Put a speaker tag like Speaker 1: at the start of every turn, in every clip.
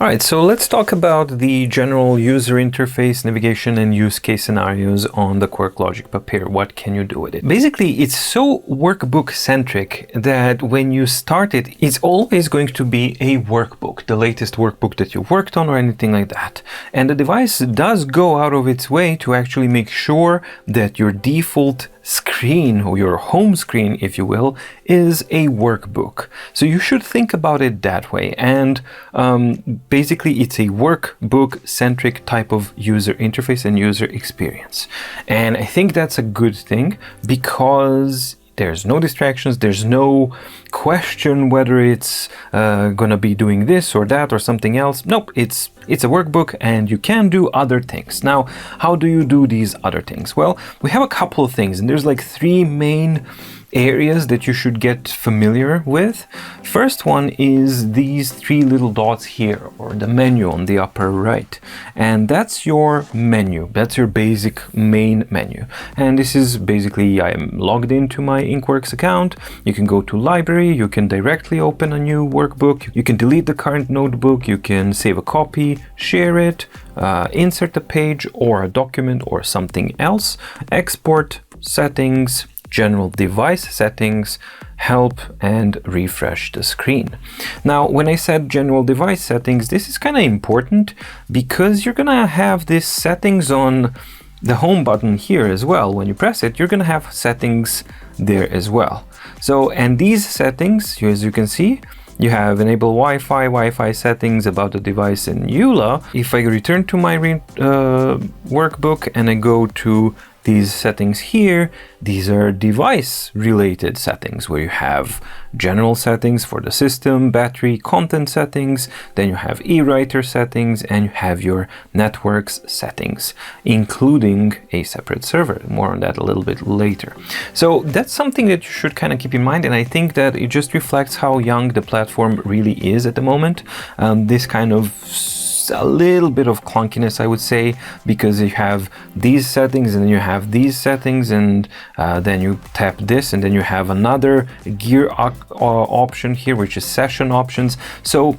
Speaker 1: All right, so let's talk about the general user interface, navigation, and use case scenarios on the Quirklogic Papyr. What can you do with it? Basically, it's so workbook-centric that when you start it, it's always going to be a workbook, the latest workbook that you've worked on or anything like that. And the device does go out of its way to actually make sure that your default screen, or your home screen, if you will, is a workbook. So you should think about it that way. And basically, it's a workbook-centric type of user interface and user experience. And I think that's a good thing because there's no distractions, there's no question whether it's gonna be doing this or that or something else. Nope, it's a workbook and you can do other things. Now, how do you do these other things? Well, we have a couple of things, and there's like three main areas that you should get familiar with. First one is these three little dots here, or the menu on the upper right. And that's your menu. That's your basic main menu. And this is basically, I am logged into my InkWorks account. You can go to library, you can directly open a new workbook, you can delete the current notebook, you can save a copy, share it, insert a page or a document or something else, export, settings, general device settings, help, and refresh the screen. Now, when I said general device settings, this is kind of important because you're gonna have this settings on the home button here as well. When you press it, you're gonna have settings there as well. So, and these settings, as you can see, you have enable Wi-Fi settings about the device in EULA. If I return to my workbook and I go to these settings here, these are device related settings where you have general settings for the system, battery, content settings, then you have eWriter settings, and you have your networks settings, including a separate server. More on that a little bit later. So that's something that you should kind of keep in mind, and I think that it just reflects how young the platform really is at the moment. This kind of a little bit of clunkiness, I would say, because you have these settings and then you have these settings, and then you tap this and then you have another gear option here, which is session options. So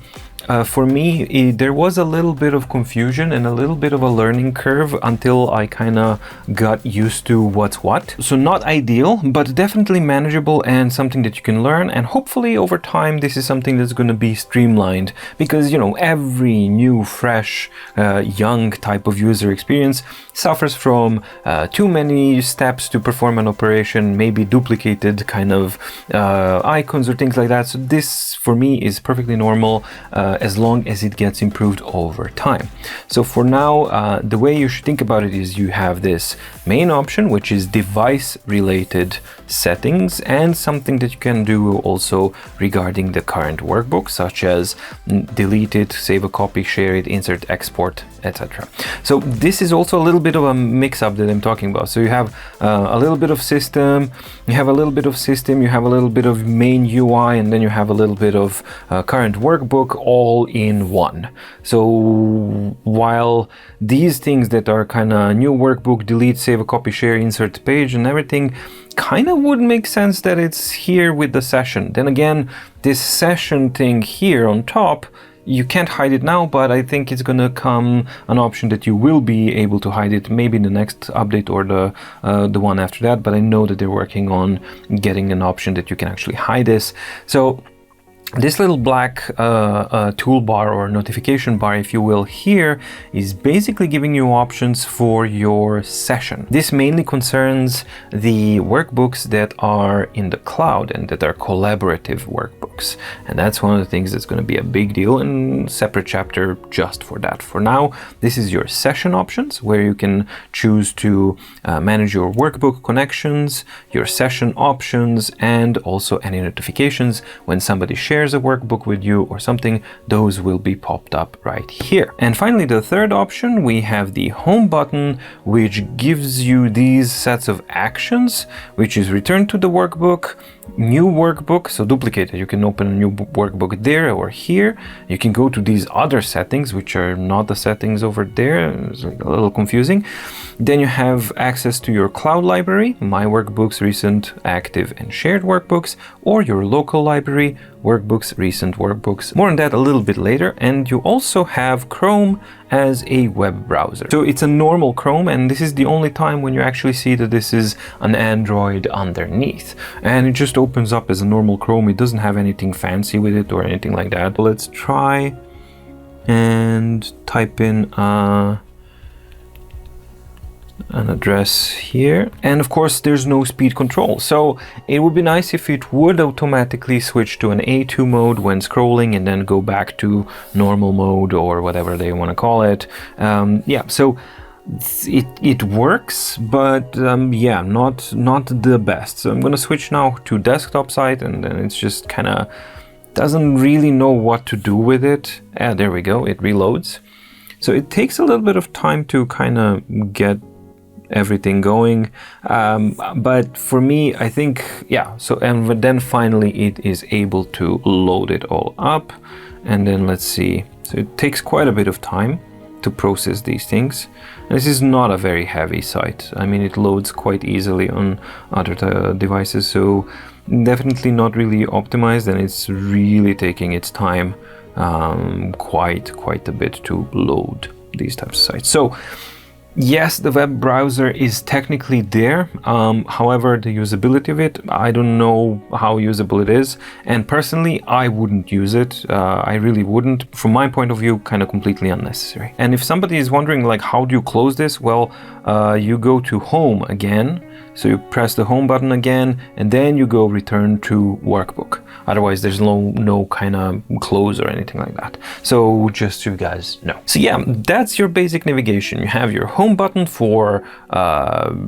Speaker 1: for me, there was a little bit of confusion and a little bit of a learning curve until I kind of got used to what's what. So not ideal, but definitely manageable and something that you can learn. And hopefully over time, this is something that's going to be streamlined because, you know, every new, fresh, young type of user experience suffers from too many steps to perform an operation, maybe duplicated kind of icons or things like that. So this, for me, is perfectly normal as long as it gets improved over time. So for now, the way you should think about it is you have this main option, which is device related settings, and something that you can do also regarding the current workbook, such as delete it, save a copy, share it, insert, export, etc. So this is also a little bit of a mix-up that I'm talking about. So you have a little bit of system, you have a little bit of main UI, and then you have a little bit of current workbook all in one. So while these things that are kind of new workbook, delete, save a copy, share, insert page and everything kind of would make sense that it's here with the session. Then again, this session thing here on top, you can't hide it now, but I think it's gonna come an option that you will be able to hide it maybe in the next update or the one after that. But I know that they're working on getting an option that you can actually hide this. So this little black toolbar or notification bar, if you will, here is basically giving you options for your session. This mainly concerns the workbooks that are in the cloud and that are collaborative workbooks. And that's one of the things that's going to be a big deal and separate chapter just for that. For now, this is your session options where you can choose to manage your workbook connections, your session options, and also any notifications when somebody shares a workbook with you or something, those will be popped up right here. And finally, the third option, we have the home button, which gives you these sets of actions, which is return to the workbook, new workbook, so duplicated. You can open a new workbook there or here. You can go to these other settings, which are not the settings over there. It's a little confusing. Then you have access to your cloud library, My Workbooks, Recent, Active, and Shared Workbooks, or your local library, Workbooks, Recent Workbooks. More on that a little bit later. And you also have Chrome as a web browser. So it's a normal Chrome, and this is the only time when you actually see that this is an Android underneath. And it just opens up as a normal Chrome. It doesn't have anything fancy with it or anything like that. Let's try and type in an address here, and of course there's no speed control, so it would be nice if it would automatically switch to an A2 mode when scrolling and then go back to normal mode or whatever they want to call it. Yeah, so it works, but yeah, not the best. So I'm gonna switch now to desktop side, and then it's just kind of doesn't really know what to do with it. There we go, it reloads. So it takes a little bit of time to kind of get everything going, but for me, I think, yeah, so, and then finally it is able to load it all up. And then let's see, so it takes quite a bit of time to process these things. And this is not a very heavy site. I mean, it loads quite easily on other devices, so definitely not really optimized, and it's really taking its time quite a bit to load these types of sites. So yes, the web browser is technically there. However, the usability of it, I don't know how usable it is. And personally, I wouldn't use it. I really wouldn't. From my point of view, kind of completely unnecessary. And if somebody is wondering, like, how do you close this? Well, you go to Home again. So you press the Home button again, and then you go return to Workbook. Otherwise, there's no kind of close or anything like that. So just so you guys know. So yeah, that's your basic navigation. You have your Home button for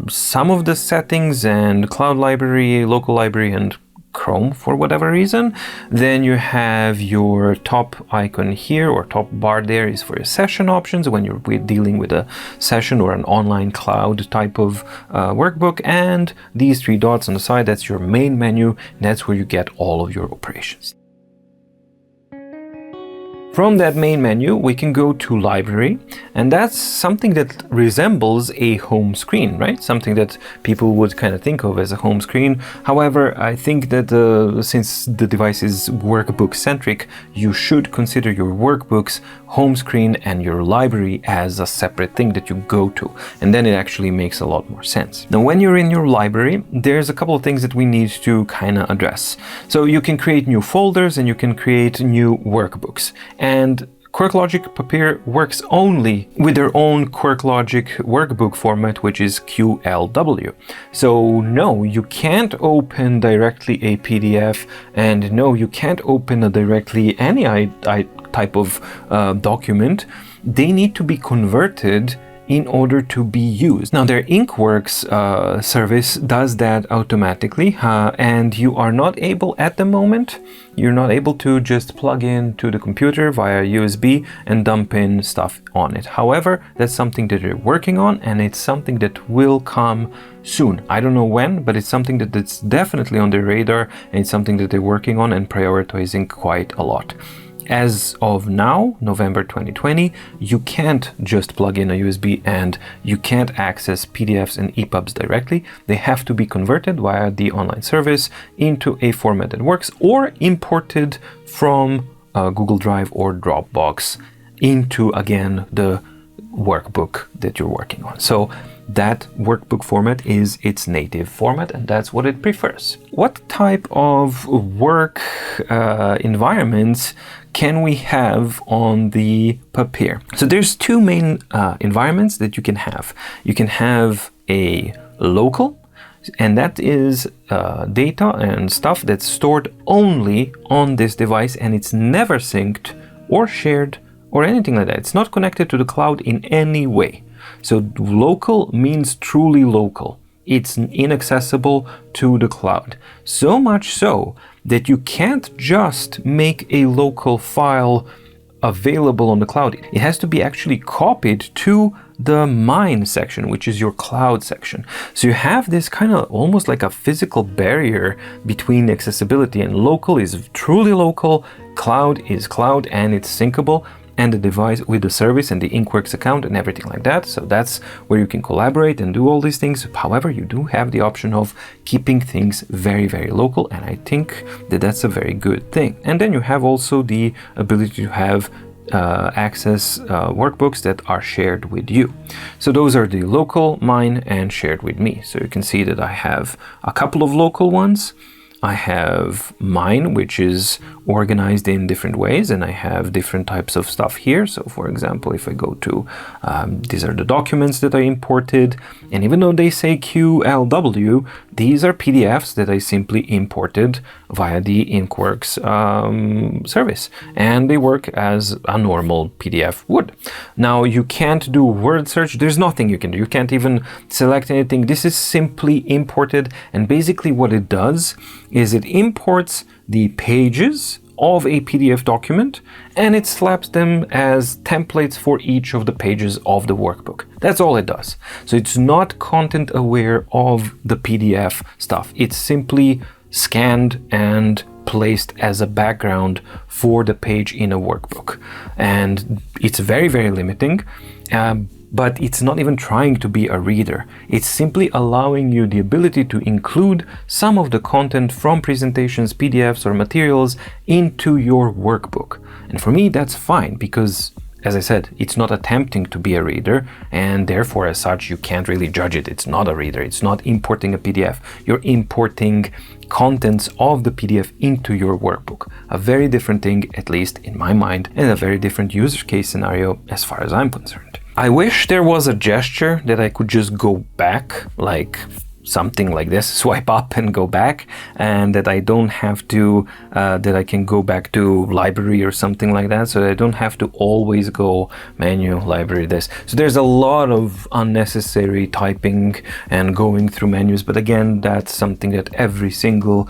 Speaker 1: some of the settings and Cloud Library, Local Library, and Chrome for whatever reason. Then you have your top icon here, or top bar there, is for your session options when you're dealing with a session or an online cloud type of workbook. And these three dots on the side, that's your main menu. That's where you get all of your operations. From that main menu, we can go to Library, and that's something that resembles a home screen, right? Something that people would kind of think of as a home screen. However, I think that since the device is workbook-centric, you should consider your workbooks, home screen, and your library as a separate thing that you go to, and then it actually makes a lot more sense. Now, when you're in your library, there's a couple of things that we need to kind of address. So you can create new folders and you can create new workbooks. And Quirklogic Papyr works only with their own Quirklogic workbook format, which is QLW. So no, you can't open directly a PDF, and no, you can't open directly any type of document. They need to be converted in order to be used. Now, their InkWorks service does that automatically, and you are not able at the moment, you're not able to just plug in to the computer via USB and dump in stuff on it. However, that's something that they're working on, and it's something that will come soon. I don't know when, but it's something that's definitely on their radar, and it's something that they're working on and prioritizing quite a lot. As of now, November 2020, you can't just plug in a USB and you can't access PDFs and EPUBs directly. They have to be converted via the online service into a format that works, or imported from Google Drive or Dropbox into, again, the workbook that you're working on. So that workbook format is its native format, and that's what it prefers. What type of work environments can we have on the Papyr? So there's two main environments that you can have. You can have a local, and that is data and stuff that's stored only on this device, and it's never synced or shared or anything like that. It's not connected to the cloud in any way. So local means truly local. It's inaccessible to the cloud. So much so that you can't just make a local file available on the cloud. It has to be actually copied to the mine section, which is your cloud section. So you have this kind of almost like a physical barrier between accessibility, and local is truly local, cloud is cloud, and it's syncable. and the device with the service and the Inkworks account and everything like that. So that's where you can collaborate and do all these things. However, you do have the option of keeping things very, very local, and I think that that's a very good thing. And then you have also the ability to have access workbooks that are shared with you. So those are the local, mine, and shared with me. So you can see that I have a couple of local ones. I have mine, which is organized in different ways, and I have different types of stuff here. So for example, if I go to, these are the documents that I imported, and even though they say QLW, these are PDFs that I simply imported via the Inkworks service, and they work as a normal PDF would. Now you can't do word search, there's nothing you can do, you can't even select anything. This is simply imported, and basically what it does is it imports the pages of a PDF document and it slaps them as templates for each of the pages of the workbook. That's all it does. So it's not content aware of the PDF stuff. It's simply scanned and placed as a background for the page in a workbook. And it's very, very limiting. But it's not even trying to be a reader. It's simply allowing you the ability to include some of the content from presentations, PDFs, or materials into your workbook. And for me, that's fine because, as I said, it's not attempting to be a reader, and therefore, as such, you can't really judge it. It's not a reader. It's not importing a PDF. You're importing contents of the PDF into your workbook. A very different thing, at least in my mind, and a very different user case scenario as far as I'm concerned. I wish there was a gesture that I could just go back, like something like this, swipe up and go back, and that I don't have to, that I can go back to library or something like that, so that I don't have to always go menu, library, this. So there's a lot of unnecessary typing and going through menus, but again, that's something that every single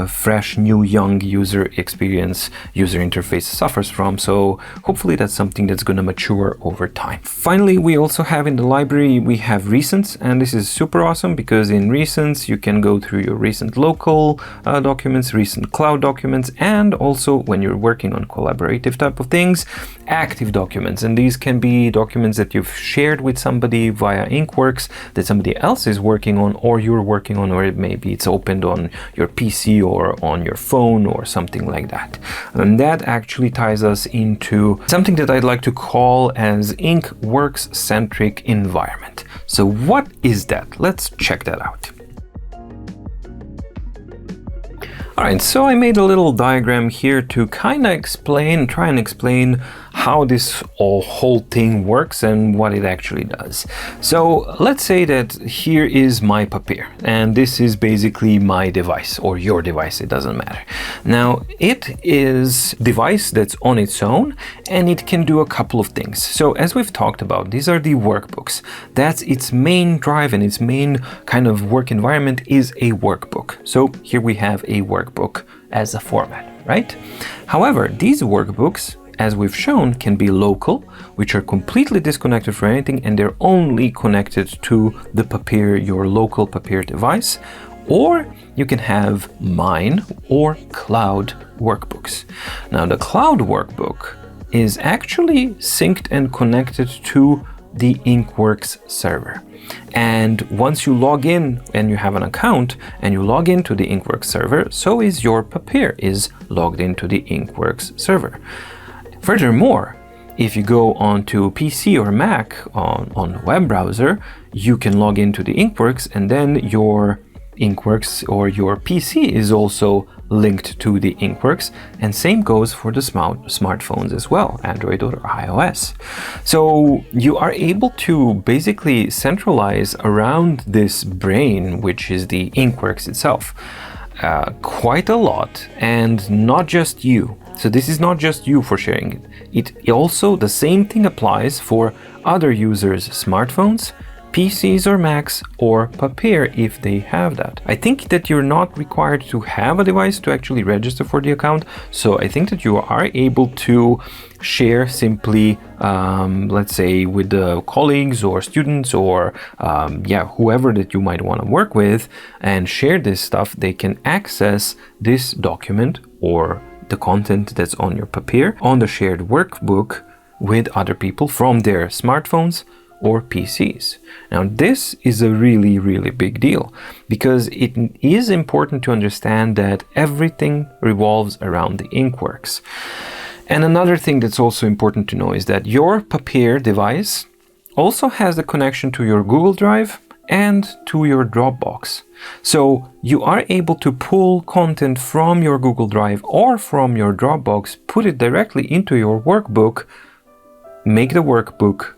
Speaker 1: fresh, new, young user experience, user interface suffers from, so hopefully that's something that's going to mature over time. Finally, we also have in the library, we have recents, and this is super awesome because in recents you can go through your recent local documents, recent cloud documents, and also when you're working on collaborative type of things, active documents. And these can be documents that you've shared with somebody via Inkworks that somebody else is working on, or you're working on, or maybe it's opened on your PC or on your phone or something like that. And that actually ties us into something that I'd like to call as Inkworks centric environment. So what is that? Let's check that out. Alright, so I made a little diagram here to kind of try and explain how this whole thing works and what it actually does. So let's say that here is my Papyr, and this is basically my device, or your device, it doesn't matter. Now, it is a device that's on its own, and it can do a couple of things. So as we've talked about, these are the workbooks. That's its main drive, and its main kind of work environment is a workbook. So here we have a workbook as a format, right? However, these workbooks, as we've shown, can be local, which are completely disconnected from anything, and they're only connected to the Papyr, your local Papyr device, or you can have mine or cloud workbooks. Now, the cloud workbook is actually synced and connected to the Inkworks server. And once you log in and you have an account and you log into the Inkworks server, so is your Papyr is logged into the Inkworks server. Furthermore, if you go onto PC or Mac on a web browser, you can log into the Inkworks, and then your Inkworks or your PC is also linked to the Inkworks, and same goes for the smartphones as well, Android or iOS. So you are able to basically centralize around this brain, which is the Inkworks itself, quite a lot, and not just you. So this is not just you for sharing it. It also, the same thing applies for other users' smartphones, PCs or Macs, or Papyr if they have that. I think that you're not required to have a device to actually register for the account, so I think that you are able to share simply, let's say, with the colleagues or students or whoever that you might want to work with, and share this stuff. They can access this document or the content that's on your Papyr on the shared workbook with other people from their smartphones or PCs. Now, this is a really, really big deal because it is important to understand that everything revolves around the InkWorks. And another thing that's also important to know is that your Papyr device also has the connection to your Google Drive and to your Dropbox. So you are able to pull content from your Google Drive or from your Dropbox, put it directly into your workbook, make the workbook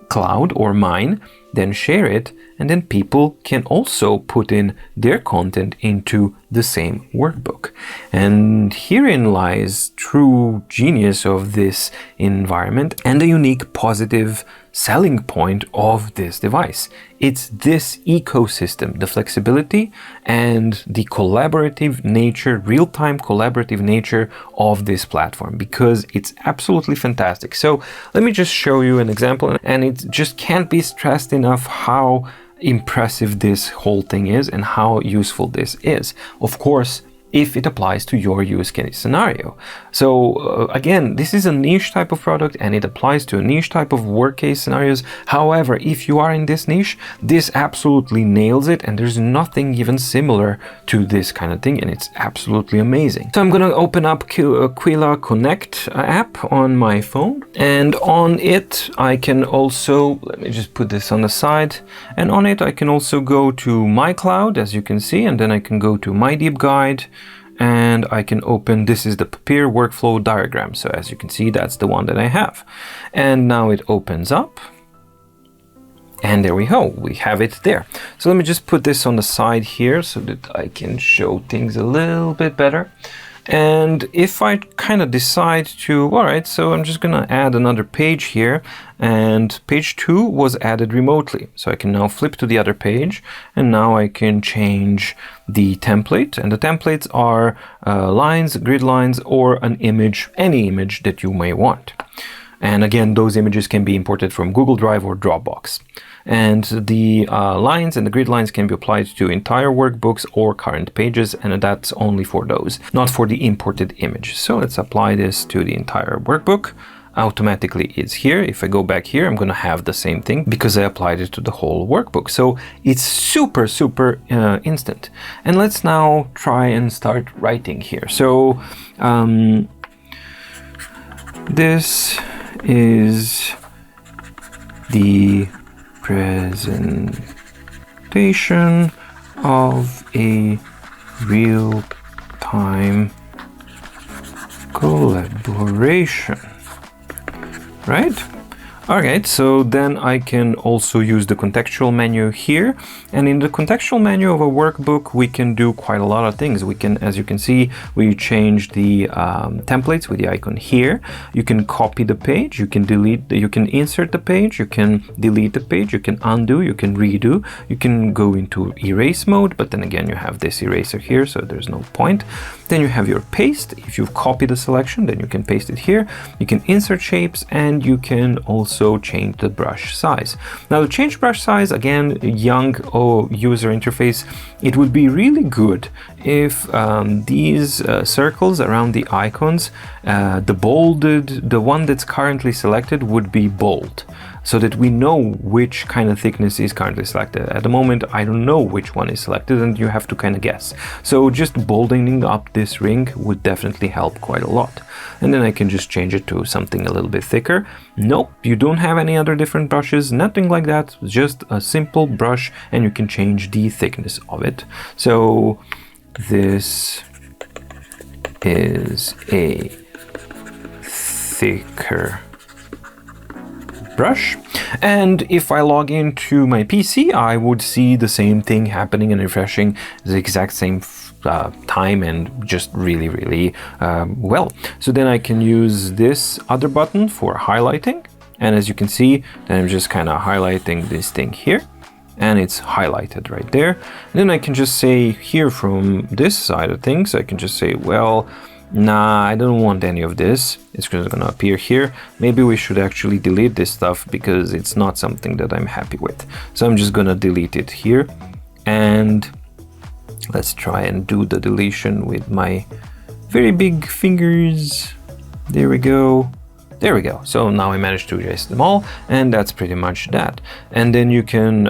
Speaker 1: cloud or mine, then share it, and then people can also put in their content into the same workbook. And herein lies true genius of this environment and the unique positive selling point of this device. It's this ecosystem, the flexibility and the collaborative nature, real-time collaborative nature of this platform, because it's absolutely fantastic. So let me just show you an example, and it just can't be stressed enough how impressive this whole thing is and how useful this is. Of course, if it applies to your use case scenario. So again, this is a niche type of product and it applies to a niche type of work case scenarios. However, if you are in this niche, this absolutely nails it, and there's nothing even similar to this kind of thing, and it's absolutely amazing. So I'm gonna open up Quilla Connect app on my phone, and on it I can also, let me just put this on the side, and on it I can also go to my cloud, as you can see, and then I can go to mydeepguide, and I can open, this is the Papyr workflow diagram. So as you can see, that's the one that I have. And now it opens up. And there we go, we have it there. So let me just put this on the side here so that I can show things a little bit better. And if I kind of decide to, all right, so I'm just gonna add another page here, and page 2 was added remotely. So I can now flip to the other page, and now I can change the template. And the templates are lines, grid lines, or an image, any image that you may want. And again, those images can be imported from Google Drive or Dropbox. And the lines and the grid lines can be applied to entire workbooks or current pages, and that's only for those, not for the imported image. So let's apply this to the entire workbook. Automatically it's here. If I go back here, I'm gonna have the same thing because I applied it to the whole workbook. So it's super, super instant. And let's now try and start writing here. So this is the presentation of a real-time collaboration, right? Alright, so then I can also use the contextual menu here, and in the contextual menu of a workbook we can do quite a lot of things. We can, as you can see, we change the templates with the icon here. You can copy the page, you can delete, you can insert the page, you can delete the page, you can undo, you can redo, you can go into erase mode, but then again you have this eraser here, so there's no point. Then you have your paste. If you've copied the selection, then you can paste it here. You can insert shapes, and you can also change the brush size. Now to change brush size, again, young user interface, it would be really good if these circles around the icons, the bolded, the one that's currently selected would be bold, so that we know which kind of thickness is currently selected. At the moment, I don't know which one is selected, and you have to kind of guess. So just boldening up this ring would definitely help quite a lot. And then I can just change it to something a little bit thicker. Nope, you don't have any other different brushes, nothing like that, just a simple brush, and you can change the thickness of it. So this is a thicker brush, and if I log into my PC, I would see the same thing happening and refreshing the exact same time, and just really, really well. So then I can use this other button for highlighting, and as you can see, then I'm just kind of highlighting this thing here, and it's highlighted right there. And then I can just say here from this side of things, I can just say, well, nah, I don't want any of this. It's just gonna appear here. Maybe we should actually delete this stuff because it's not something that I'm happy with. So I'm just gonna delete it here. And let's try and do the deletion with my very big fingers. There we go. There we go. So now I managed to erase them all, and that's pretty much that. And then you can,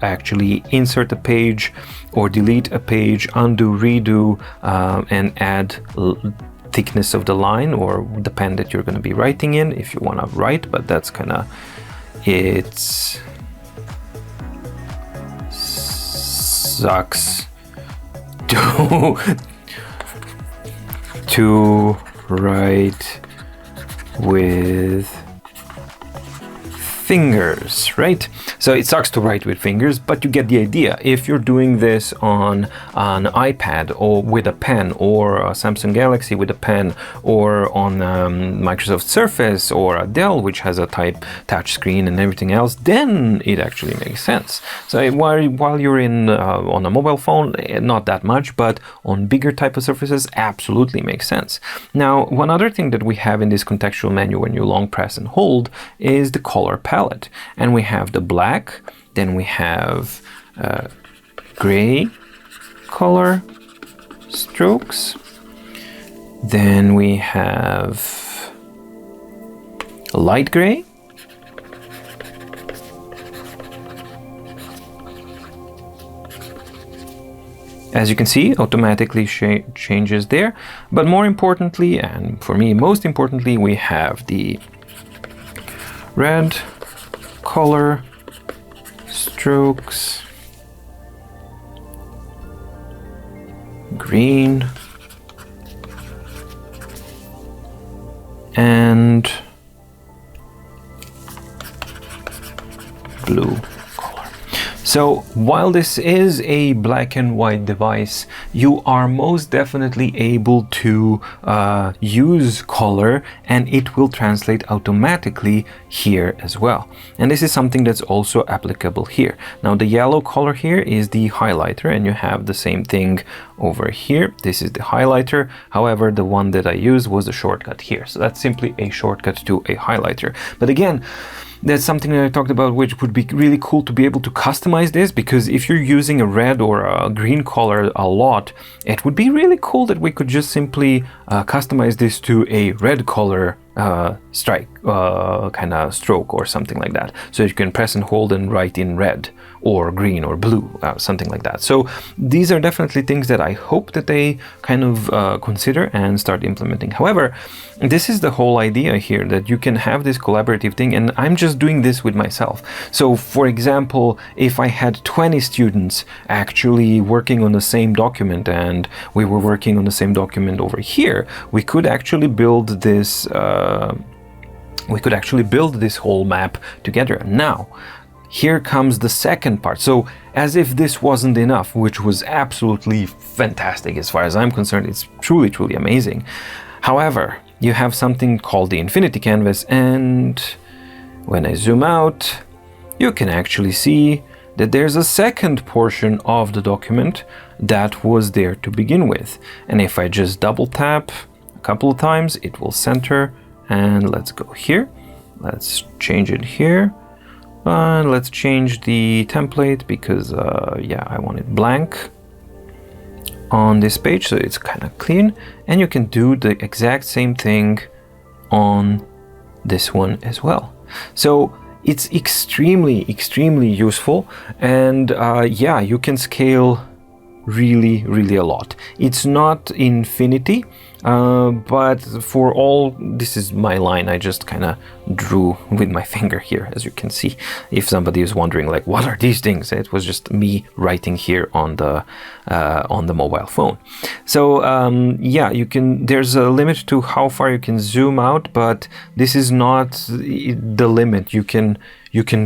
Speaker 1: actually insert a page or delete a page, undo, redo, and add thickness of the line or the pen that you're going to be writing in if you want to write, but that's kind of it. Sucks to write with fingers, right? So it sucks to write with fingers, but you get the idea. If you're doing this on an iPad or with a pen, or a Samsung Galaxy with a pen, or on Microsoft Surface or a Dell, which has a touch screen and everything else, then it actually makes sense. So while you're on a mobile phone, not that much, but on bigger type of surfaces, absolutely makes sense. Now, one other thing that we have in this contextual menu when you long press and hold is the color palette, and we have the black, then we have gray color strokes, then we have light gray, as you can see, automatically changes there. But more importantly, and for me most importantly, we have the red color strokes, green, and blue color. So while this is a black and white device, you are most definitely able to use color, and it will translate automatically here as well. And this is something that's also applicable here. Now the yellow color here is the highlighter, and you have the same thing over here. This is the highlighter. However, the one that I used was a shortcut here. So that's simply a shortcut to a highlighter. But again, that's something that I talked about, which would be really cool to be able to customize this, because if you're using a red or a green color a lot, it would be really cool that we could just simply customize this to a red color strike kind of stroke or something like that. So you can press and hold and write in red or green or blue, something like that. So these are definitely things that I hope that they kind of consider and start implementing. However, this is the whole idea here, that you can have this collaborative thing, and I'm just doing this with myself. So for example, if I had 20 students actually working on the same document, and we were working on the same document over here, we could actually build this whole map together. Now, here comes the second part. So as if this wasn't enough, which was absolutely fantastic as far as I'm concerned, it's truly, truly amazing. However, you have something called the infinity canvas, and when I zoom out, you can actually see that there's a second portion of the document that was there to begin with. And if I just double tap a couple of times, it will center. And let's go here. Let's change it here. Let's change the template because, I want it blank on this page, so it's kind of clean. And you can do the exact same thing on this one as well. So it's extremely, extremely useful. And you can scale really, really a lot. It's not infinity, but for all, this is my line. I just kind of drew with my finger here, as you can see. If somebody is wondering, like, what are these things? It was just me writing here on the mobile phone. So you can. There's a limit to how far you can zoom out, but this is not the limit. You can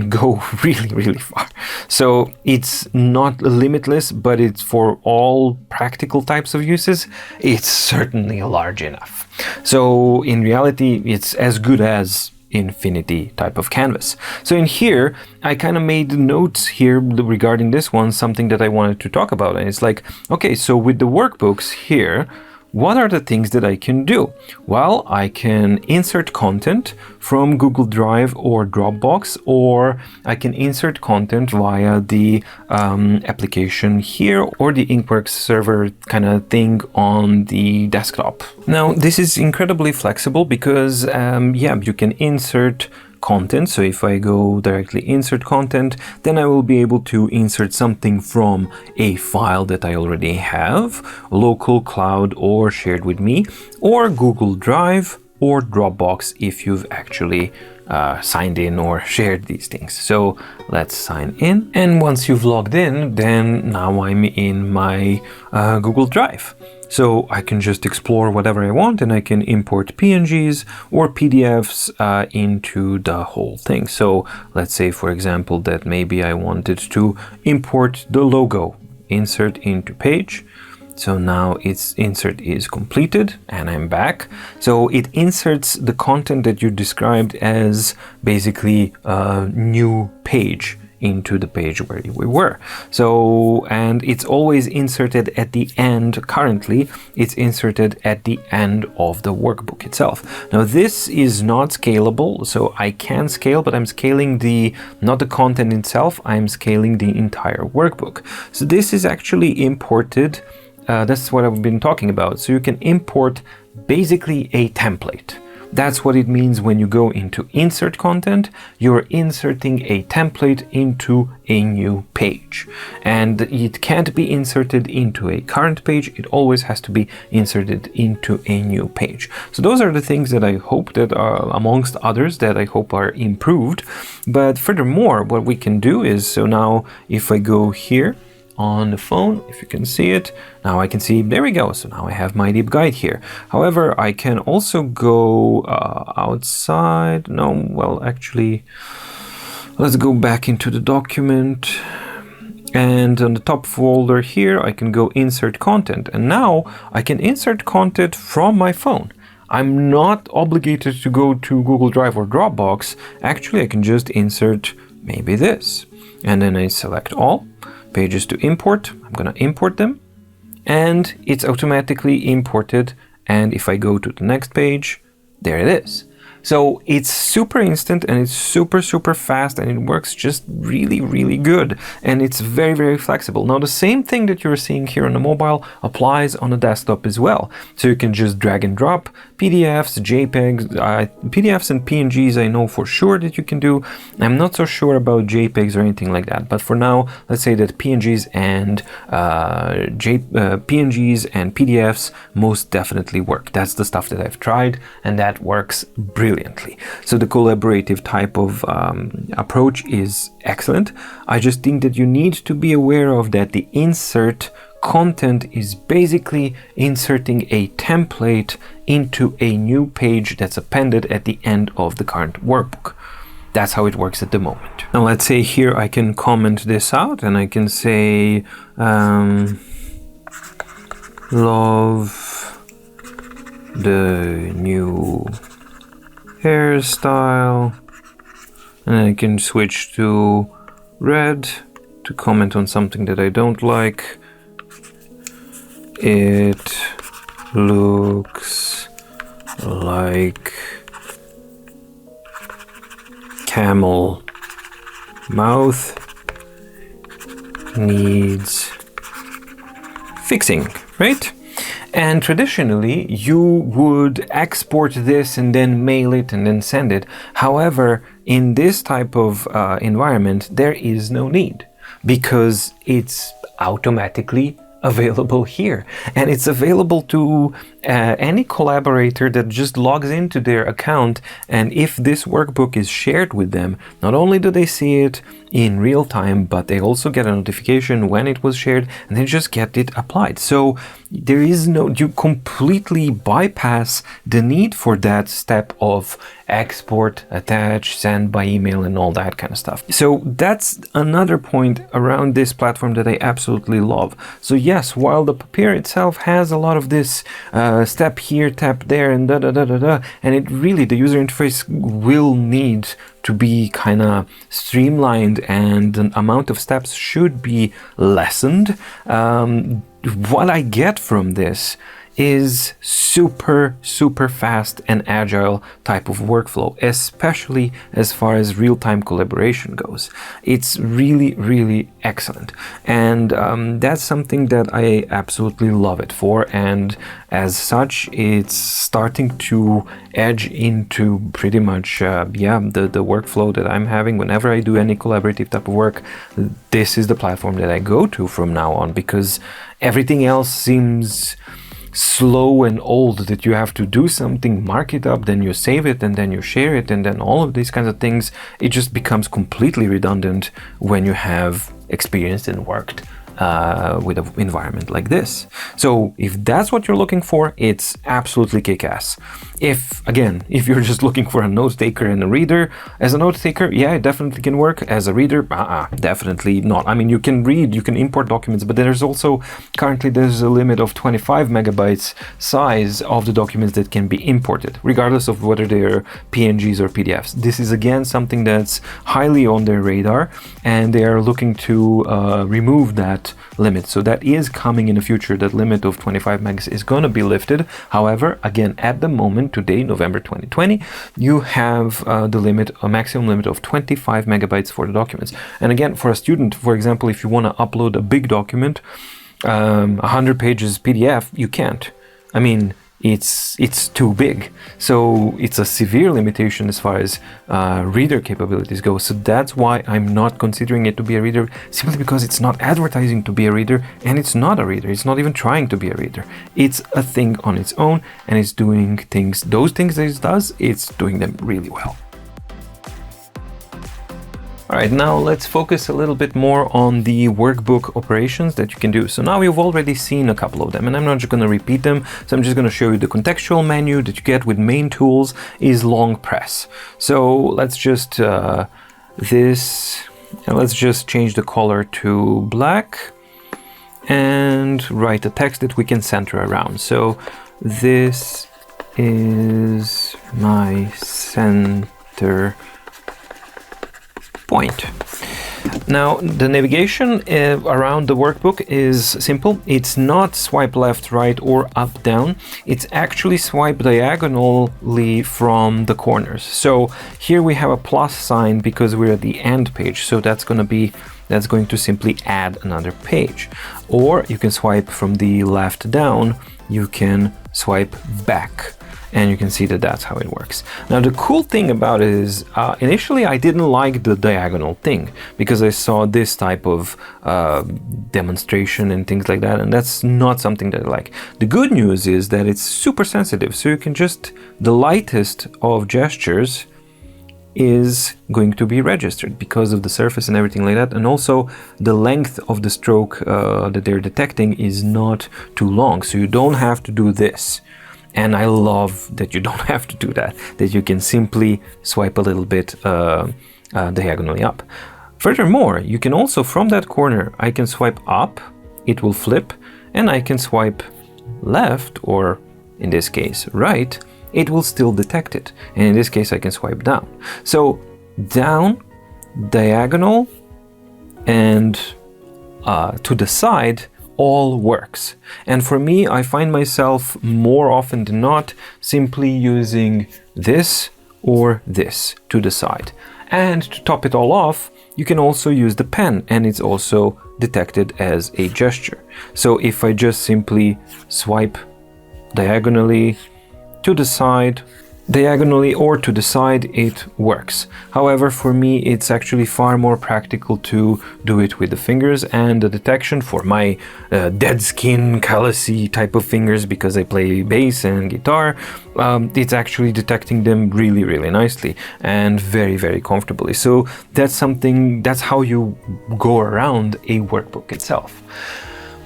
Speaker 1: go really, really far. So it's not limitless, but it's for all practical types of uses, it's certainly large enough. So in reality, it's as good as infinity type of canvas. So in here, I kind of made notes here regarding this one, something that I wanted to talk about. And it's like, okay, so with the workbooks here, what are the things that I can do? Well, I can insert content from Google Drive or Dropbox, or I can insert content via the application here or the Inkworks server kind of thing on the desktop. Now, this is incredibly flexible because, you can insert content. So if I go directly insert content, then I will be able to insert something from a file that I already have, local, cloud, or shared with me, or Google Drive or Dropbox if you've actually signed in or shared these things. So let's sign in. And once you've logged in, then now I'm in my Google Drive. So I can just explore whatever I want, and I can import PNGs or PDFs into the whole thing. So let's say, for example, that maybe I wanted to import the logo, insert into page. So now its insert is completed and I'm back. So it inserts the content that you described as basically a new page into the page where we were. So, and it's always inserted at the end. Currently, it's inserted at the end of the workbook itself. Now, this is not scalable, so I can scale, but I'm scaling not the content itself, I'm scaling the entire workbook. So this is actually imported. That's what I've been talking about. So you can import basically a template. That's what it means when you go into insert content. You're inserting a template into a new page. And it can't be inserted into a current page. It always has to be inserted into a new page. So those are the things that I hope that are, amongst others, that I hope are improved. But furthermore, what we can do is, so now if I go here, on the phone, if you can see it, now I can see, there we go. So now I have my deep guide here. However, I can also go outside. No, well, actually, let's go back into the document. And on the top folder here, I can go insert content. And now I can insert content from my phone. I'm not obligated to go to Google Drive or Dropbox. Actually, I can just insert maybe this. And then I select all. Pages to import, I'm going to import them, and it's automatically imported. And if I go to the next page, there it is. So it's super instant and it's super fast, and it works just really good, and it's very flexible. Now the same thing that you're seeing here on the mobile applies on the desktop as well. So you can just drag and drop PDFs, JPEGs, PDFs and PNGs I know for sure that you can do. I'm not so sure about JPEGs or anything like that, but for now, let's say that PNGs and PNGs and PDFs most definitely work. That's the stuff that I've tried, and that works brilliantly. So the collaborative type of approach is excellent. I just think that you need to be aware of that the insert content is basically inserting a template into a new page that's appended at the end of the current workbook. That's how it works at the moment. Now let's say here I can comment this out, and I can say love the new hairstyle, and I can switch to red to comment on something that I don't like. It looks like camel mouth needs fixing, right? And traditionally, you would export this and then mail it and then send it. However, in this type of environment, there is no need, because it's automatically available here, and it's available to any collaborator that just logs into their account. And if this workbook is shared with them, not only do they see it in real time, but they also get a notification when it was shared, and they just get it applied. So there is no, you completely bypass the need for that step of export, attach, send by email, and all that kind of stuff. So that's another point around this platform that I absolutely love. So yes, while the Papyr itself has a lot of this step here, tap there, and and it really, the user interface will need to be kind of streamlined, and the amount of steps should be lessened. What I get from this is super fast and agile type of workflow, especially as far as real-time collaboration goes. It's really excellent, and that's something that I absolutely love it for, and as such it's starting to edge into pretty much the workflow that I'm having whenever I do any collaborative type of work. This is the platform that I go to from now on, because everything else seems slow and old, that you have to do something, mark it up, then you save it, and then you share it, and then all of these kinds of things. It just becomes completely redundant when you have experienced and worked with an environment like this. So if that's what you're looking for, it's absolutely kick-ass. If you're just looking for a note taker and a reader, as a note taker, yeah, it definitely can work. As a reader, definitely not. I mean, you can read, you can import documents, but there's a limit of 25 megabytes size of the documents that can be imported, regardless of whether they're PNGs or PDFs. This is again something that's highly on their radar, and they are looking to remove that limit. So that is coming in the future. That limit of 25 megs is going to be lifted. However, again, at the moment, today, November 2020, you have a maximum limit of 25 megabytes for the documents. And again, for a student, for example, if you want to upload a big document, 100 pages PDF, you can't. I mean, it's too big. So it's a severe limitation as far as reader capabilities go. So that's why I'm not considering it to be a reader, simply because it's not advertising to be a reader, and it's not a reader. It's not even trying to be a reader. It's a thing on its own, and it's doing things, those things that it does, it's doing them really well. All right, now let's focus a little bit more on the workbook operations that you can do. So now you've already seen a couple of them, and I'm not just going to repeat them. So I'm just going to show you the contextual menu that you get with main tools is long press. So let's just let's just change the color to black and write a text that we can center around. So this is my center point. Now, the navigation around the workbook is simple. It's not swipe left, right, or up, down. It's actually swipe diagonally from the corners. So here we have a plus sign because we're at the end page. So that's going to simply add another page. Or you can swipe from the left down. You can swipe back. And you can see that that's how it works. Now, the cool thing about it is, initially I didn't like the diagonal thing because I saw this type of demonstration and things like that, and that's not something that I like. The good news is that it's super sensitive, so you can just, the lightest of gestures is going to be registered because of the surface and everything like that, and also the length of the stroke that they're detecting is not too long, so you don't have to do this. And I love that you don't have to do that, that you can simply swipe a little bit diagonally up. Furthermore, you can also, from that corner, I can swipe up, it will flip, and I can swipe left, or in this case, right, it will still detect it. And in this case, I can swipe down. So down, diagonal, and to the side, all works. And for me, I find myself more often than not simply using this or this to the side. And to top it all off, you can also use the pen, and it's also detected as a gesture. So if I just simply swipe diagonally to the side, diagonally or to the side, it works. However, for me, it's actually far more practical to do it with the fingers, and the detection for my dead skin, callousy type of fingers, because I play bass and guitar, it's actually detecting them really, really nicely and very, very comfortably. So that's how you go around a workbook itself.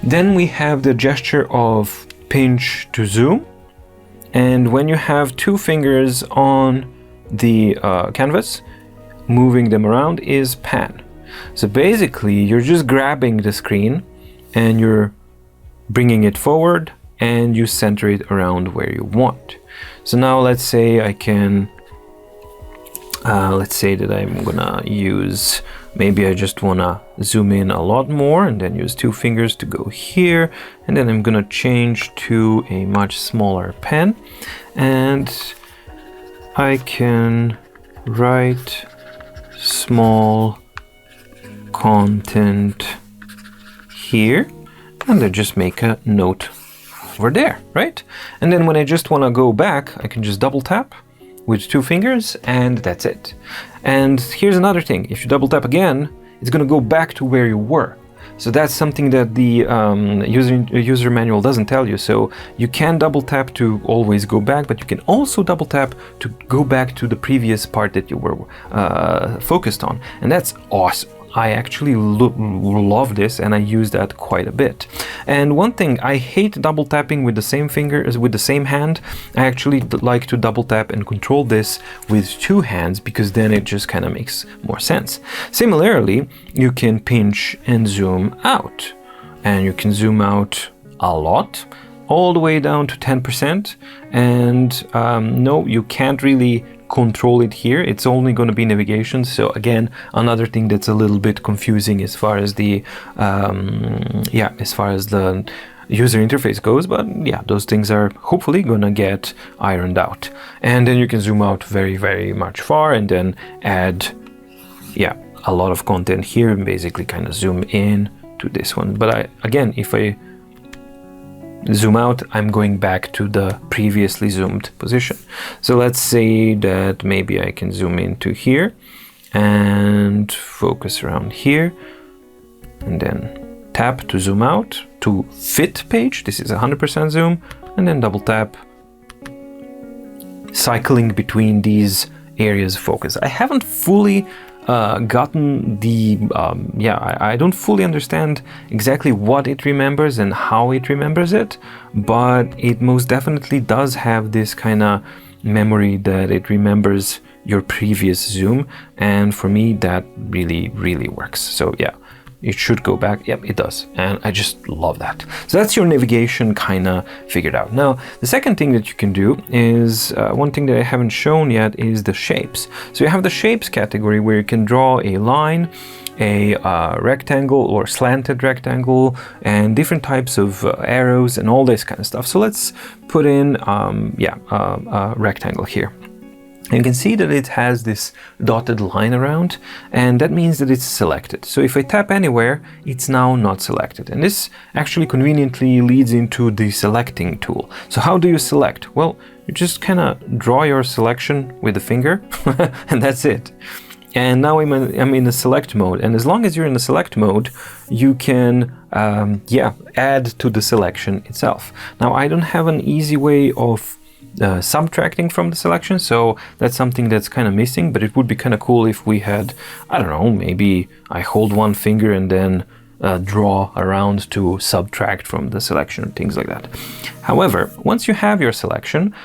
Speaker 1: Then we have the gesture of pinch to zoom. And when you have two fingers on the canvas, moving them around is pan. So basically, you're just grabbing the screen and you're bringing it forward and you center it around where you want. So now let's say I can, let's say that I'm gonna use maybe I just want to zoom in a lot more and then use 2 fingers to go here. And then I'm going to change to a much smaller pen. And I can write small content here. And then just make a note over there, right? And then when I just want to go back, I can just double tap with 2 fingers and that's it. And here's another thing. If you double tap again, it's going to go back to where you were. So that's something that the user manual doesn't tell you. So you can double tap to always go back, but you can also double tap to go back to the previous part that you were focused on. And that's awesome. I actually love this and I use that quite a bit. And one thing, I hate double tapping with the same finger, with the same hand. I actually like to double tap and control this with 2 hands because then it just kind of makes more sense. Similarly, you can pinch and zoom out, and you can zoom out a lot, all the way down to 10%. And no, you can't really control it here. It's only going to be navigation. So again, another thing that's a little bit confusing as far as the user interface goes, but yeah, those things are hopefully gonna get ironed out. And then you can zoom out very, very much far and then add a lot of content here and basically kind of zoom in to this one. But again, if I zoom out, I'm going back to the previously zoomed position. So let's say that maybe I can zoom into here and focus around here and then tap to zoom out to fit page. This is 100% zoom, and then double tap, cycling between these areas of focus. I haven't fully gotten the I don't fully understand exactly what it remembers and how it remembers it, but it most definitely does have this kind of memory that it remembers your previous zoom, and for me that really works. So yeah, it should go back. Yep, it does. And I just love that. So that's your navigation kind of figured out. Now, the second thing that you can do is, one thing that I haven't shown yet is the shapes. So you have the shapes category where you can draw a line, a rectangle or slanted rectangle, and different types of arrows and all this kind of stuff. So let's put in a rectangle here. And you can see that it has this dotted line around, and that means that it's selected. So if I tap anywhere, it's now not selected. And this actually conveniently leads into the selecting tool. So how do you select? Well, you just kind of draw your selection with the finger, and that's it. And now I'm in the select mode. And as long as you're in the select mode, you can add to the selection itself. Now, I don't have an easy way of subtracting from the selection, so that's something that's kind of missing, but it would be kind of cool if we had, I don't know, maybe I hold one finger and then draw around to subtract from the selection, things like that. However, once you have your selection,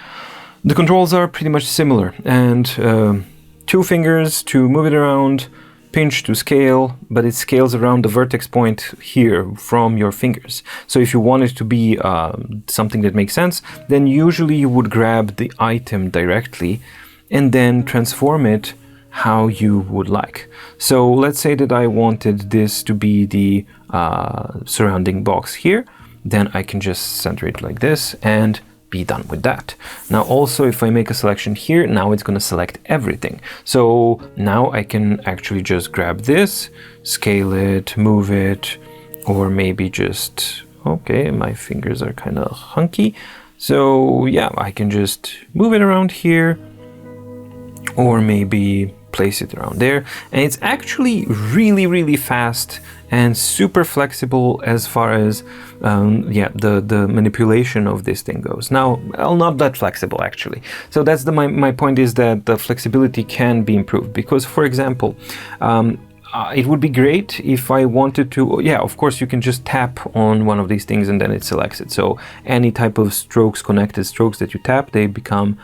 Speaker 1: the controls are pretty much similar, and 2 fingers to move it around, pinch to scale, but it scales around the vertex point here from your fingers. So if you want it to be something that makes sense, then usually you would grab the item directly and then transform it how you would like. So let's say that I wanted this to be the surrounding box here, then I can just center it like this and be done with that. Now also, if I make a selection here, now it's going to select everything. So now I can actually just grab this, scale it, move it, or maybe just, okay, my fingers are kind of hunky. So yeah, I can just move it around here, or maybe place it around there. And it's actually really fast and super flexible as far as the manipulation of this thing goes. Now, well, not that flexible actually. So that's my point, is that the flexibility can be improved, because for example, it would be great if I wanted to, of course you can just tap on one of these things and then it selects it. So any type of strokes, connected strokes that you tap, they become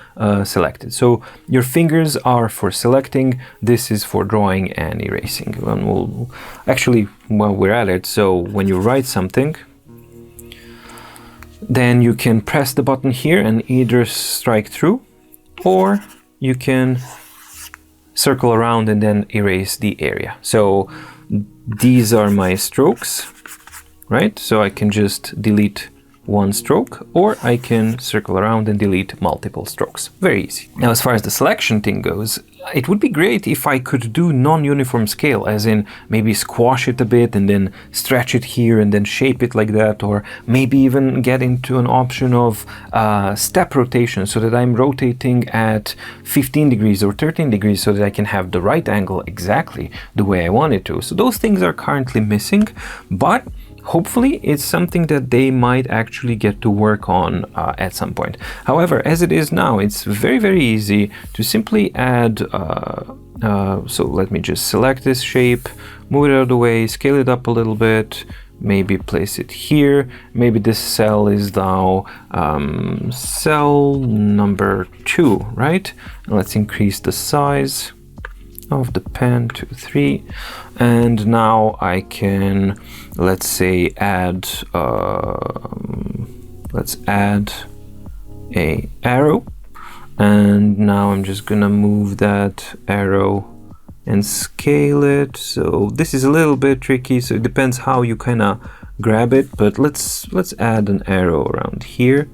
Speaker 1: selected. So your fingers are for selecting, this is for drawing and erasing. And we'll actually, while we're at it, so when you write something, then you can press the button here and either strike through, or you can circle around and then erase the area. So these are my strokes, right? So I can just delete one stroke, or I can circle around and delete multiple strokes. Very easy. Now, as far as the selection thing goes, it would be great if I could do non-uniform scale, as in maybe squash it a bit and then stretch it here and then shape it like that, or maybe even get into an option of step rotation so that I'm rotating at 15 degrees or 13 degrees so that I can have the right angle exactly the way I want it to. So those things are currently missing, but hopefully it's something that they might actually get to work on at some point. However, as it is now, it's very, very easy to simply add, so let me just select this shape, move it out of the way, scale it up a little bit, maybe place it here. Maybe this cell is now cell number 2, right? And let's increase the size of the pen to 3, and now I can, let's say, add let's add a arrow, and now I'm just gonna move that arrow and scale it. So this is a little bit tricky, so it depends how you kind of grab it, but let's add an arrow around here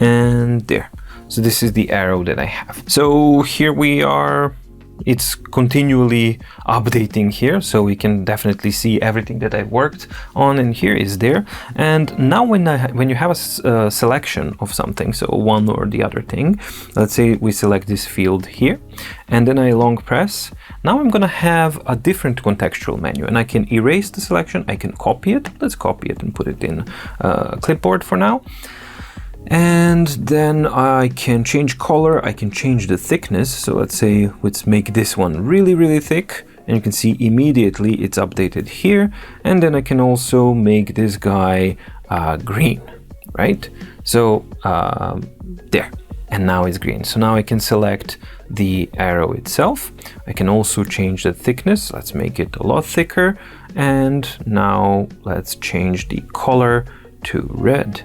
Speaker 1: and there. So this is the arrow that I have. So here we are. It's continually updating here, so we can definitely see everything that I've worked on, and here is there. And now when you have a selection of something, so one or the other thing, let's say we select this field here, and then I long press, now I'm gonna have a different contextual menu, and I can erase the selection, I can copy it. Let's copy it and put it in Clipboard for now. And then I can change color, I can change the thickness. So let's say, let's make this one really, really thick. And you can see immediately it's updated here. And then I can also make this guy green, right? So there, and now it's green. So now I can select the arrow itself. I can also change the thickness. Let's make it a lot thicker. And now let's change the color to red,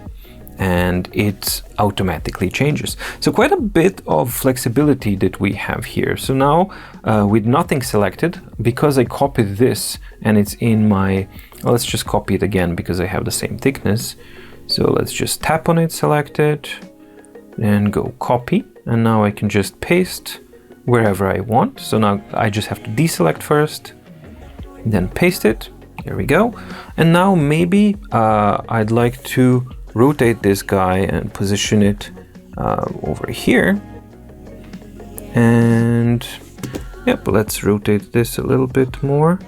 Speaker 1: and it automatically changes. So quite a bit of flexibility that we have here. So now with nothing selected, because I copied this and it's in my, well, let's just copy it again because I have the same thickness. So let's just tap on it, select it, and go copy. And now I can just paste wherever I want. So now I just have to deselect first, then paste it. There we go. And now maybe I'd like to rotate this guy and position it over here. And yep, let's rotate this a little bit more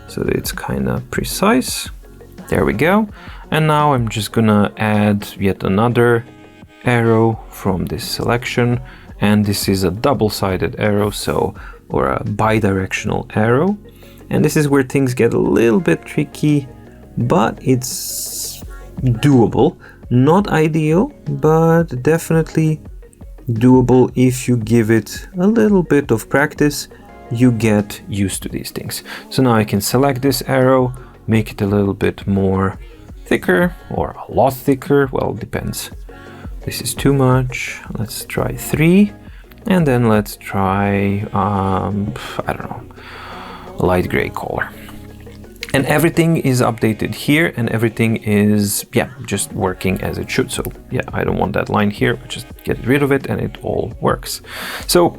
Speaker 1: so that it's kind of precise. There we go. And now I'm just gonna add yet another arrow from this selection, and this is a double-sided arrow, so, or a bi-directional arrow. And this is where things get a little bit tricky, but it's doable. Not ideal, but definitely doable. If you give it a little bit of practice, you get used to these things. So now I can select this arrow, make it a little bit more thicker or a lot thicker. Well, depends. This is too much. Let's try 3, and then let's try, I don't know, light gray color. And everything is updated here, and everything is, yeah, just working as it should. So yeah, I don't want that line here, just get rid of it and it all works. So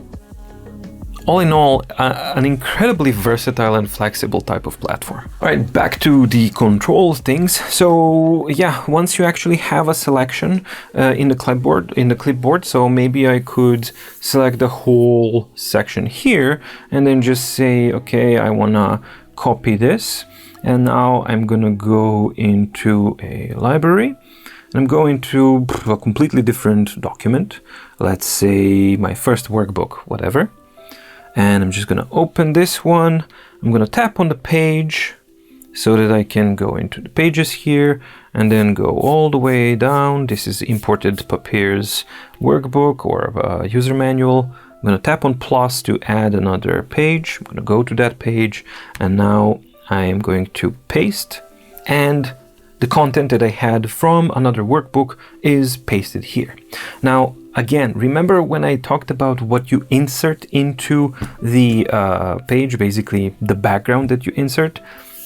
Speaker 1: all in all, an incredibly versatile and flexible type of platform. All right, back to the control things. So yeah, once you actually have a selection in the clipboard, so maybe I could select the whole section here and then just say, okay, I wanna copy this. And now I'm gonna go into a library, and I'm going to a completely different document. Let's say my first workbook, whatever. And I'm just gonna open this one. I'm gonna tap on the page so that I can go into the pages here and then go all the way down. This is imported Papyr's workbook or user manual. I'm gonna tap on plus to add another page. I'm gonna go to that page, and now I am going to paste, and the content that I had from another workbook is pasted here. Now, again, remember when I talked about what you insert into the page, basically the background that you insert?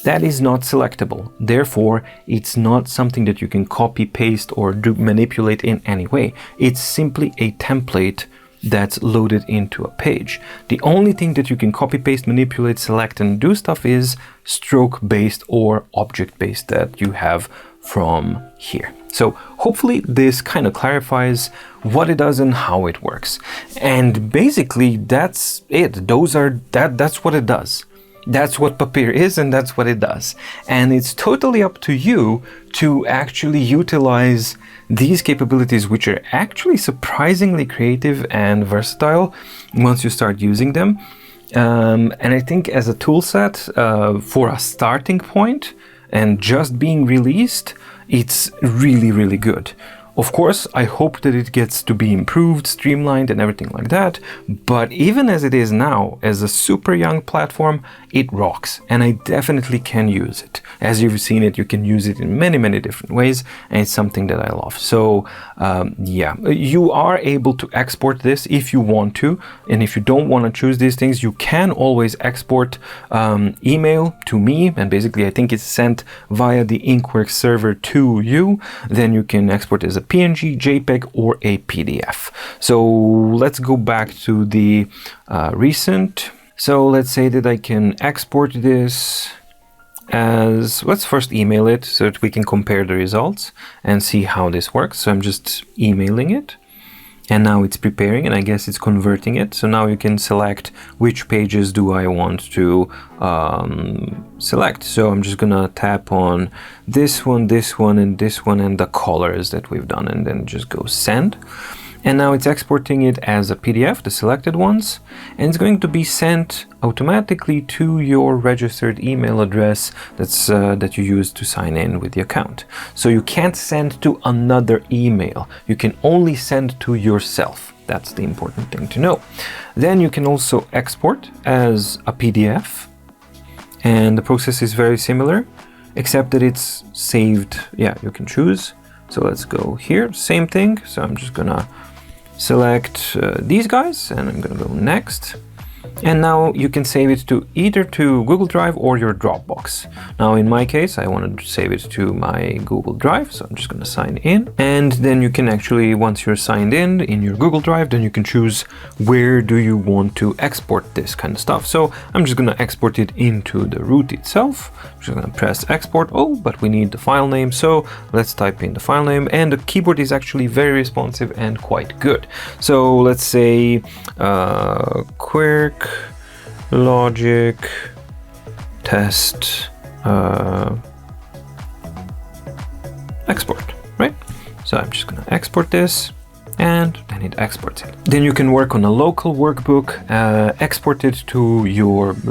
Speaker 1: That is not selectable. Therefore, it's not something that you can copy, paste, or manipulate in any way. It's simply a template that's loaded into a page. The only thing that you can copy, paste, manipulate, select, and do stuff is stroke-based or object-based that you have from here. So hopefully this kind of clarifies what it does and how it works. And basically that's it. That's what it does. That's what Papyr is, and that's what it does. And it's totally up to you to actually utilize these capabilities, which are actually surprisingly creative and versatile once you start using them. And I think as a tool set, for a starting point and just being released, it's really, really good. Of course, I hope that it gets to be improved, streamlined, and everything like that. But even as it is now, as a super young platform, it rocks. And I definitely can use it. As you've seen it, you can use it in many, many different ways. And it's something that I love. So yeah, you are able to export this if you want to. And if you don't want to choose these things, you can always export email to me. And basically, I think it's sent via the Inkworks server to you. Then you can export as a PNG, JPEG, or a PDF. So let's go back to the recent. So let's say that I can export this as, let's first email it so that we can compare the results and see how this works. So I'm just emailing it. And now it's preparing, and I guess it's converting it. So now you can select which pages do I want to select. So I'm just gonna tap on this one, and this one, and the colors that we've done, and then just go send. And now it's exporting it as a PDF, the selected ones, and it's going to be sent automatically to your registered email address that you use to sign in with the account. So you can't send to another email. You can only send to yourself. That's the important thing to know. Then you can also export as a PDF, and the process is very similar, except that it's saved. Yeah, you can choose. So let's go here, same thing. So I'm just gonna select these guys, and I'm gonna go next. And now you can save it to either to Google Drive or your Dropbox. Now in my case, I wanted to save it to my Google Drive, so I'm just gonna sign in. And then you can actually, once you're signed in your Google Drive, then you can choose where do you want to export this kind of stuff. So I'm just gonna export it into the root itself. I'm just gonna press export. Oh, but we need the file name, so let's type in the file name. And the keyboard is actually very responsive and quite good. So let's say Quirklogic test export, right? So I'm just gonna export this, and then it exports it. Then you can work on a local workbook, export it to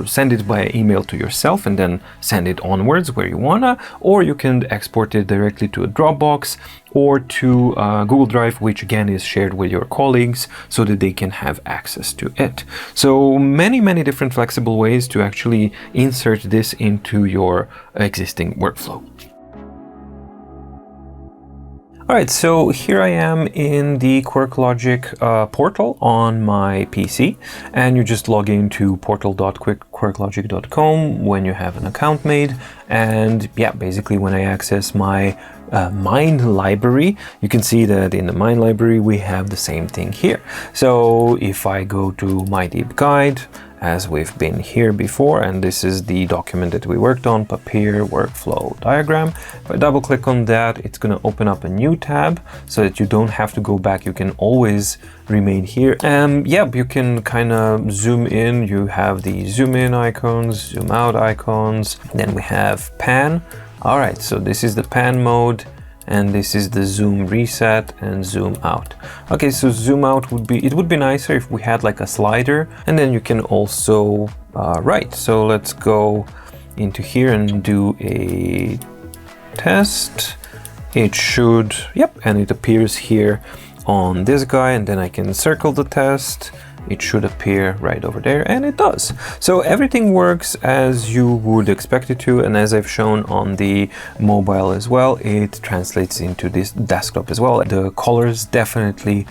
Speaker 1: send it by email to yourself, and then send it onwards where you wanna, or you can export it directly to a Dropbox or to Google Drive, which again is shared with your colleagues so that they can have access to it. So many, many different flexible ways to actually insert this into your existing workflow. All right, so here I am in the Quirklogic portal on my PC, and you just log into portal.quirklogic.com when you have an account made. And yeah, basically when I access my Mind library, you can see that in the Mind library we have the same thing here. So if I go to mydeepguide, as we've been here before, and this is the document that we worked on, Papyr workflow diagram. If I double click on that, it's going to open up a new tab so that you don't have to go back. You can always remain here. Yeah, you can kind of zoom in. You have the zoom in icons, zoom out icons. Then we have pan. All right, so this is the pan mode, and this is the zoom reset and zoom out. Okay, so zoom out would be nicer if we had like a slider, and then you can also write. So let's go into here and do a test. It should, yep, and it appears here on this guy, and then I can circle the test it should appear right over there, and it does. So everything works as you would expect it to, and as I've shown on the mobile as well, it translates into this desktop as well. The colors definitely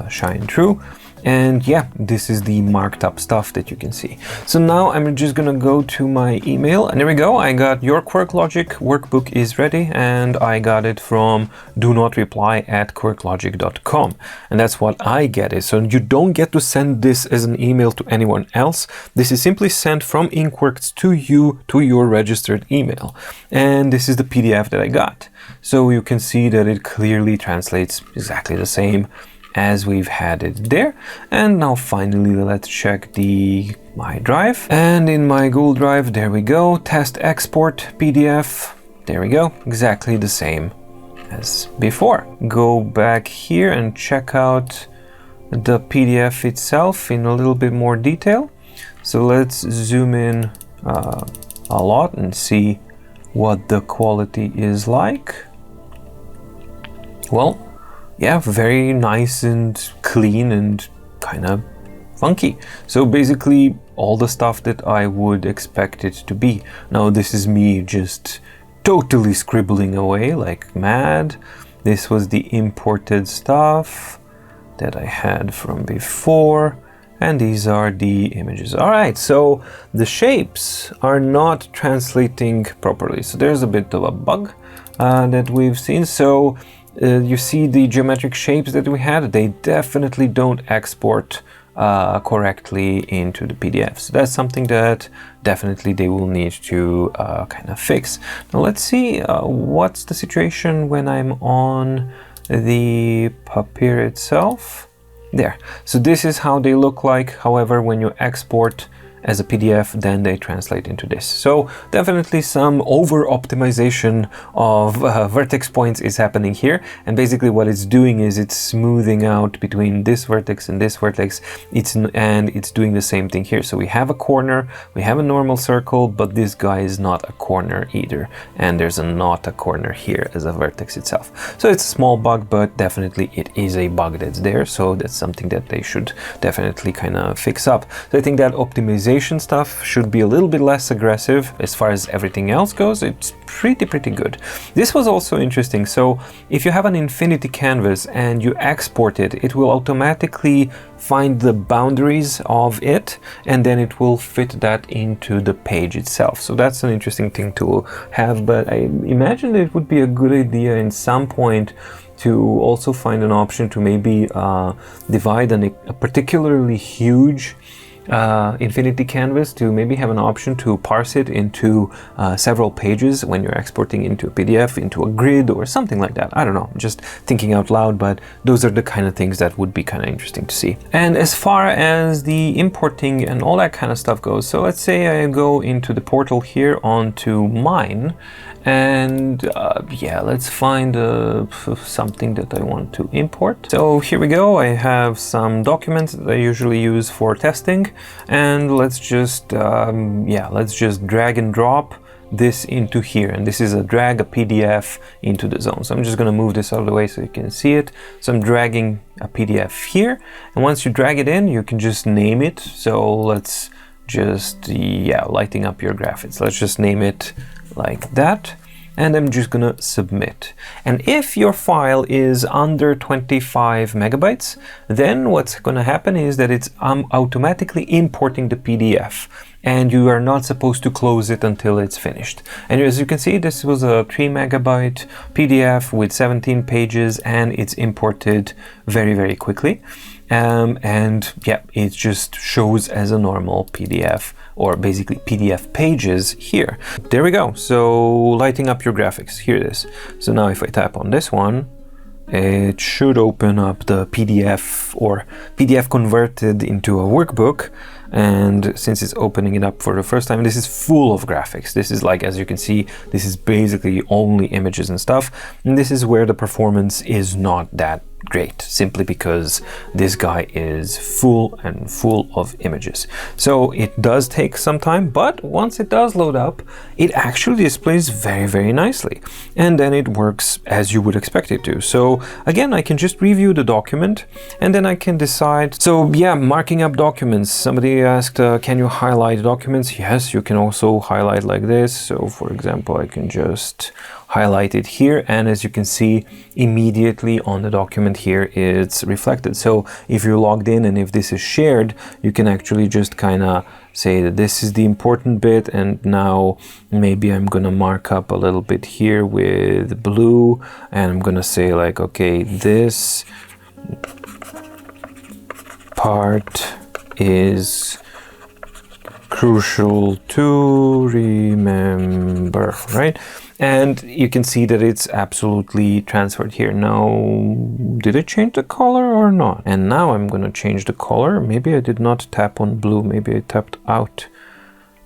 Speaker 1: shine through. And yeah, this is the marked up stuff that you can see. So now I'm just gonna go to my email, and there we go. I got your Quirklogic workbook is ready, and I got it from donotReply@quirklogic.com. And that's what I get it. So you don't get to send this as an email to anyone else. This is simply sent from Inkworks to you, to your registered email. And this is the PDF that I got. So you can see that it clearly translates exactly the same as we've had it there. And now finally let's check my drive, and in my Google Drive, there we go, test export PDF, there we go, exactly the same as before. Go back here and check out the PDF itself in a little bit more detail. So let's zoom in a lot and see what the quality is like. Well, yeah, very nice and clean and kind of funky. So basically all the stuff that I would expect it to be. Now this is me just totally scribbling away like mad. This was the imported stuff that I had from before, and these are the images. All right, so the shapes are not translating properly. So there's a bit of a bug that we've seen. So you see the geometric shapes that we had, they definitely don't export correctly into the PDF. So that's something that definitely they will need to kind of fix. Now let's see what's the situation when I'm on the Papyr itself. There. So this is how they look like. However, when you export as a PDF, then they translate into this. So definitely some over optimization of vertex points is happening here. And basically what it's doing is it's smoothing out between this vertex and this vertex. It's doing the same thing here. So we have a corner, we have a normal circle, but this guy is not a corner either. And there's not a corner here as a vertex itself. So it's a small bug, but definitely it is a bug that's there. So that's something that they should definitely kind of fix up. So I think that optimization stuff should be a little bit less aggressive. As far as everything else goes, it's pretty good. This was also interesting. So if you have an infinity canvas and you export it, it will automatically find the boundaries of it, and then it will fit that into the page itself. So that's an interesting thing to have, but I imagine it would be a good idea in some point to also find an option to maybe divide a particularly huge infinity canvas, to maybe have an option to parse it into several pages when you're exporting into a PDF, into a grid or something like that. I don't know, just thinking out loud, but those are the kind of things that would be kind of interesting to see. And as far as the importing and all that kind of stuff goes, so let's say I go into the portal here onto mine, and yeah, let's find something that I want to import. So here we go. I have some documents that I usually use for testing, and let's just drag and drop this into here. And this is drag a PDF into the zone. So I'm just going to move this out of the way so you can see it. So I'm dragging a PDF here, and once you drag it in, you can just name it. So let's just lighting up your graphics. Let's just name it like that, and I'm just gonna submit. And if your file is under 25 megabytes, then what's gonna happen is that it's automatically importing the PDF, and you are not supposed to close it until it's finished. And as you can see, this was a 3 megabyte PDF with 17 pages, and it's imported very quickly. And yeah, it just shows as a normal PDF, or basically PDF pages here. There we go. So lighting up your graphics, here it is. So now if I tap on this one, it should open up the PDF, or PDF converted into a workbook. And since it's opening it up for the first time, this is full of graphics. This is like, as you can see, this is basically only images and stuff. And this is where the performance is not that great, simply because this guy is full of images. So it does take some time, but once it does load up, it actually displays very nicely, and then it works as you would expect it to. So again, I can just review the document and then I can decide. So yeah, marking up documents. Somebody asked, can you highlight documents? Yes, you can also highlight like this. So for example, I can just highlight it here, and as you can see, immediately on the document here it's reflected. So if you're logged in and if this is shared, you can actually just kind of say that this is the important bit, and now maybe I'm gonna mark up a little bit here with blue, and I'm gonna say like, okay, this part is crucial to remember, right? And you can see that it's absolutely transferred here. Now, did it change the color or not? And now I'm going to change the color. Maybe I did not tap on blue. Maybe I tapped out.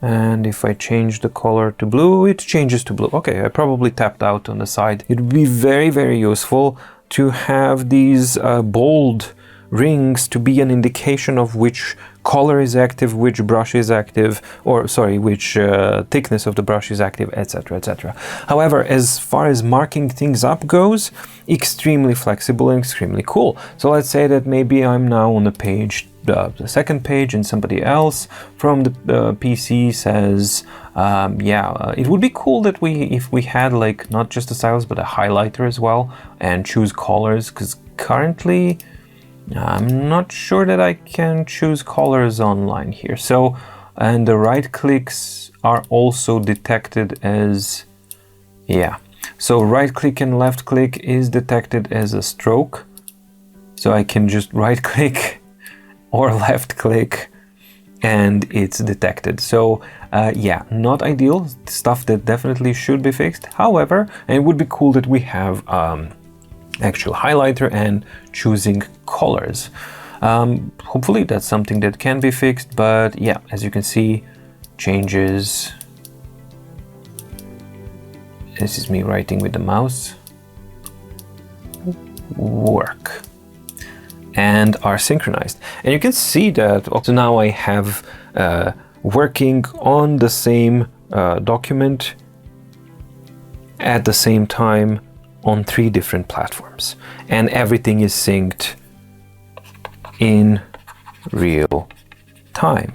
Speaker 1: And if I change the color to blue, it changes to blue. Okay, I probably tapped out on the side. It would be very useful to have these bold rings to be an indication of which color is active, which brush is active, or sorry, which thickness of the brush is active, etc, etc. However, as far as marking things up goes, extremely flexible and extremely cool. So let's say that maybe I'm now on the page, the second page, and somebody else from the PC says, it would be cool that if we had like not just a stylus but a highlighter as well, and choose colors, because currently I'm not sure that I can choose colors online here. So, and the right clicks are also detected as, so right click and left click is detected as a stroke. So I can just right click or left click and it's detected. So not ideal, stuff that definitely should be fixed. However, it would be cool that we have actual highlighter and choosing colors. Hopefully that's something that can be fixed, but yeah, as you can see, changes. This is me writing with the mouse. Work. And are synchronized. And you can see that, so now I have working on the same document at the same time on 3 different platforms, and everything is synced in real time.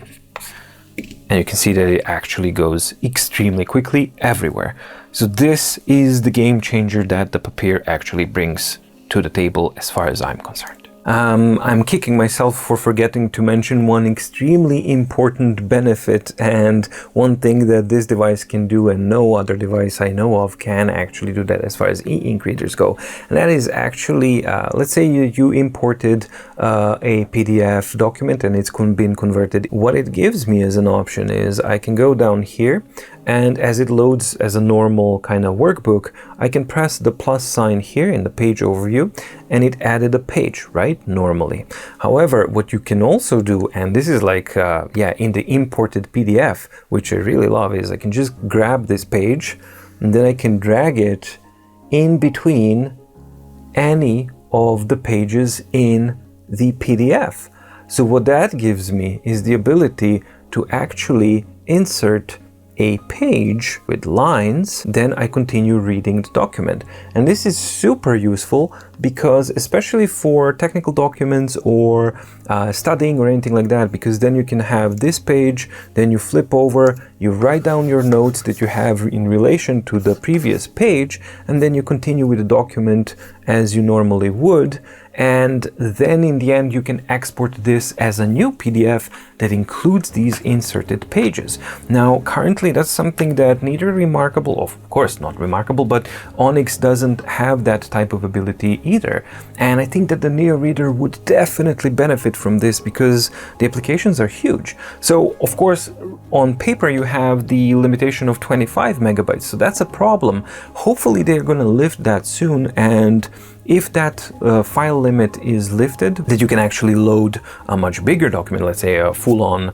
Speaker 1: And you can see that it actually goes extremely quickly everywhere. So this is the game changer that the Papyr actually brings to the table as far as I'm concerned. I'm kicking myself for forgetting to mention one extremely important benefit, and one thing that this device can do and no other device I know of can actually do that as far as e-ink readers go. And that is actually, let's say you imported a PDF document and it's been converted. What it gives me as an option is I can go down here, and as it loads as a normal kind of workbook, I can press the plus sign here in the page overview, and it added a page, right? Normally. However, what you can also do, and this is like, in the imported PDF, which I really love, is I can just grab this page and then I can drag it in between any of the pages in the PDF. So what that gives me is the ability to actually insert a page with lines, then I continue reading the document. And this is super useful because, especially for technical documents or studying or anything like that, because then you can have this page, then you flip over, you write down your notes that you have in relation to the previous page, and then you continue with the document as you normally would. And then in the end you can export this as a new PDF that includes these inserted pages. Now currently that's something that neither Remarkable, of course not Remarkable, but Onyx doesn't have that type of ability either. And I think that the Neo Reader would definitely benefit from this because the applications are huge. So of course on paper you have the limitation of 25 megabytes, so that's a problem. Hopefully they're going to lift that soon, and If that file limit is lifted, that you can actually load a much bigger document, let's say a full-on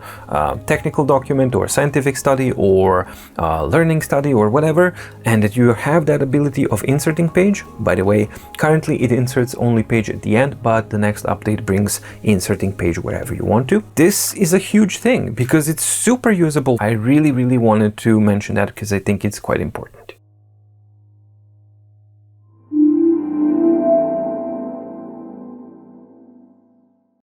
Speaker 1: technical document or scientific study or learning study or whatever, and that you have that ability of inserting page. By the way, currently it inserts only page at the end, but the next update brings inserting page wherever you want to. This is a huge thing because it's super usable. I really wanted to mention that because I think it's quite important.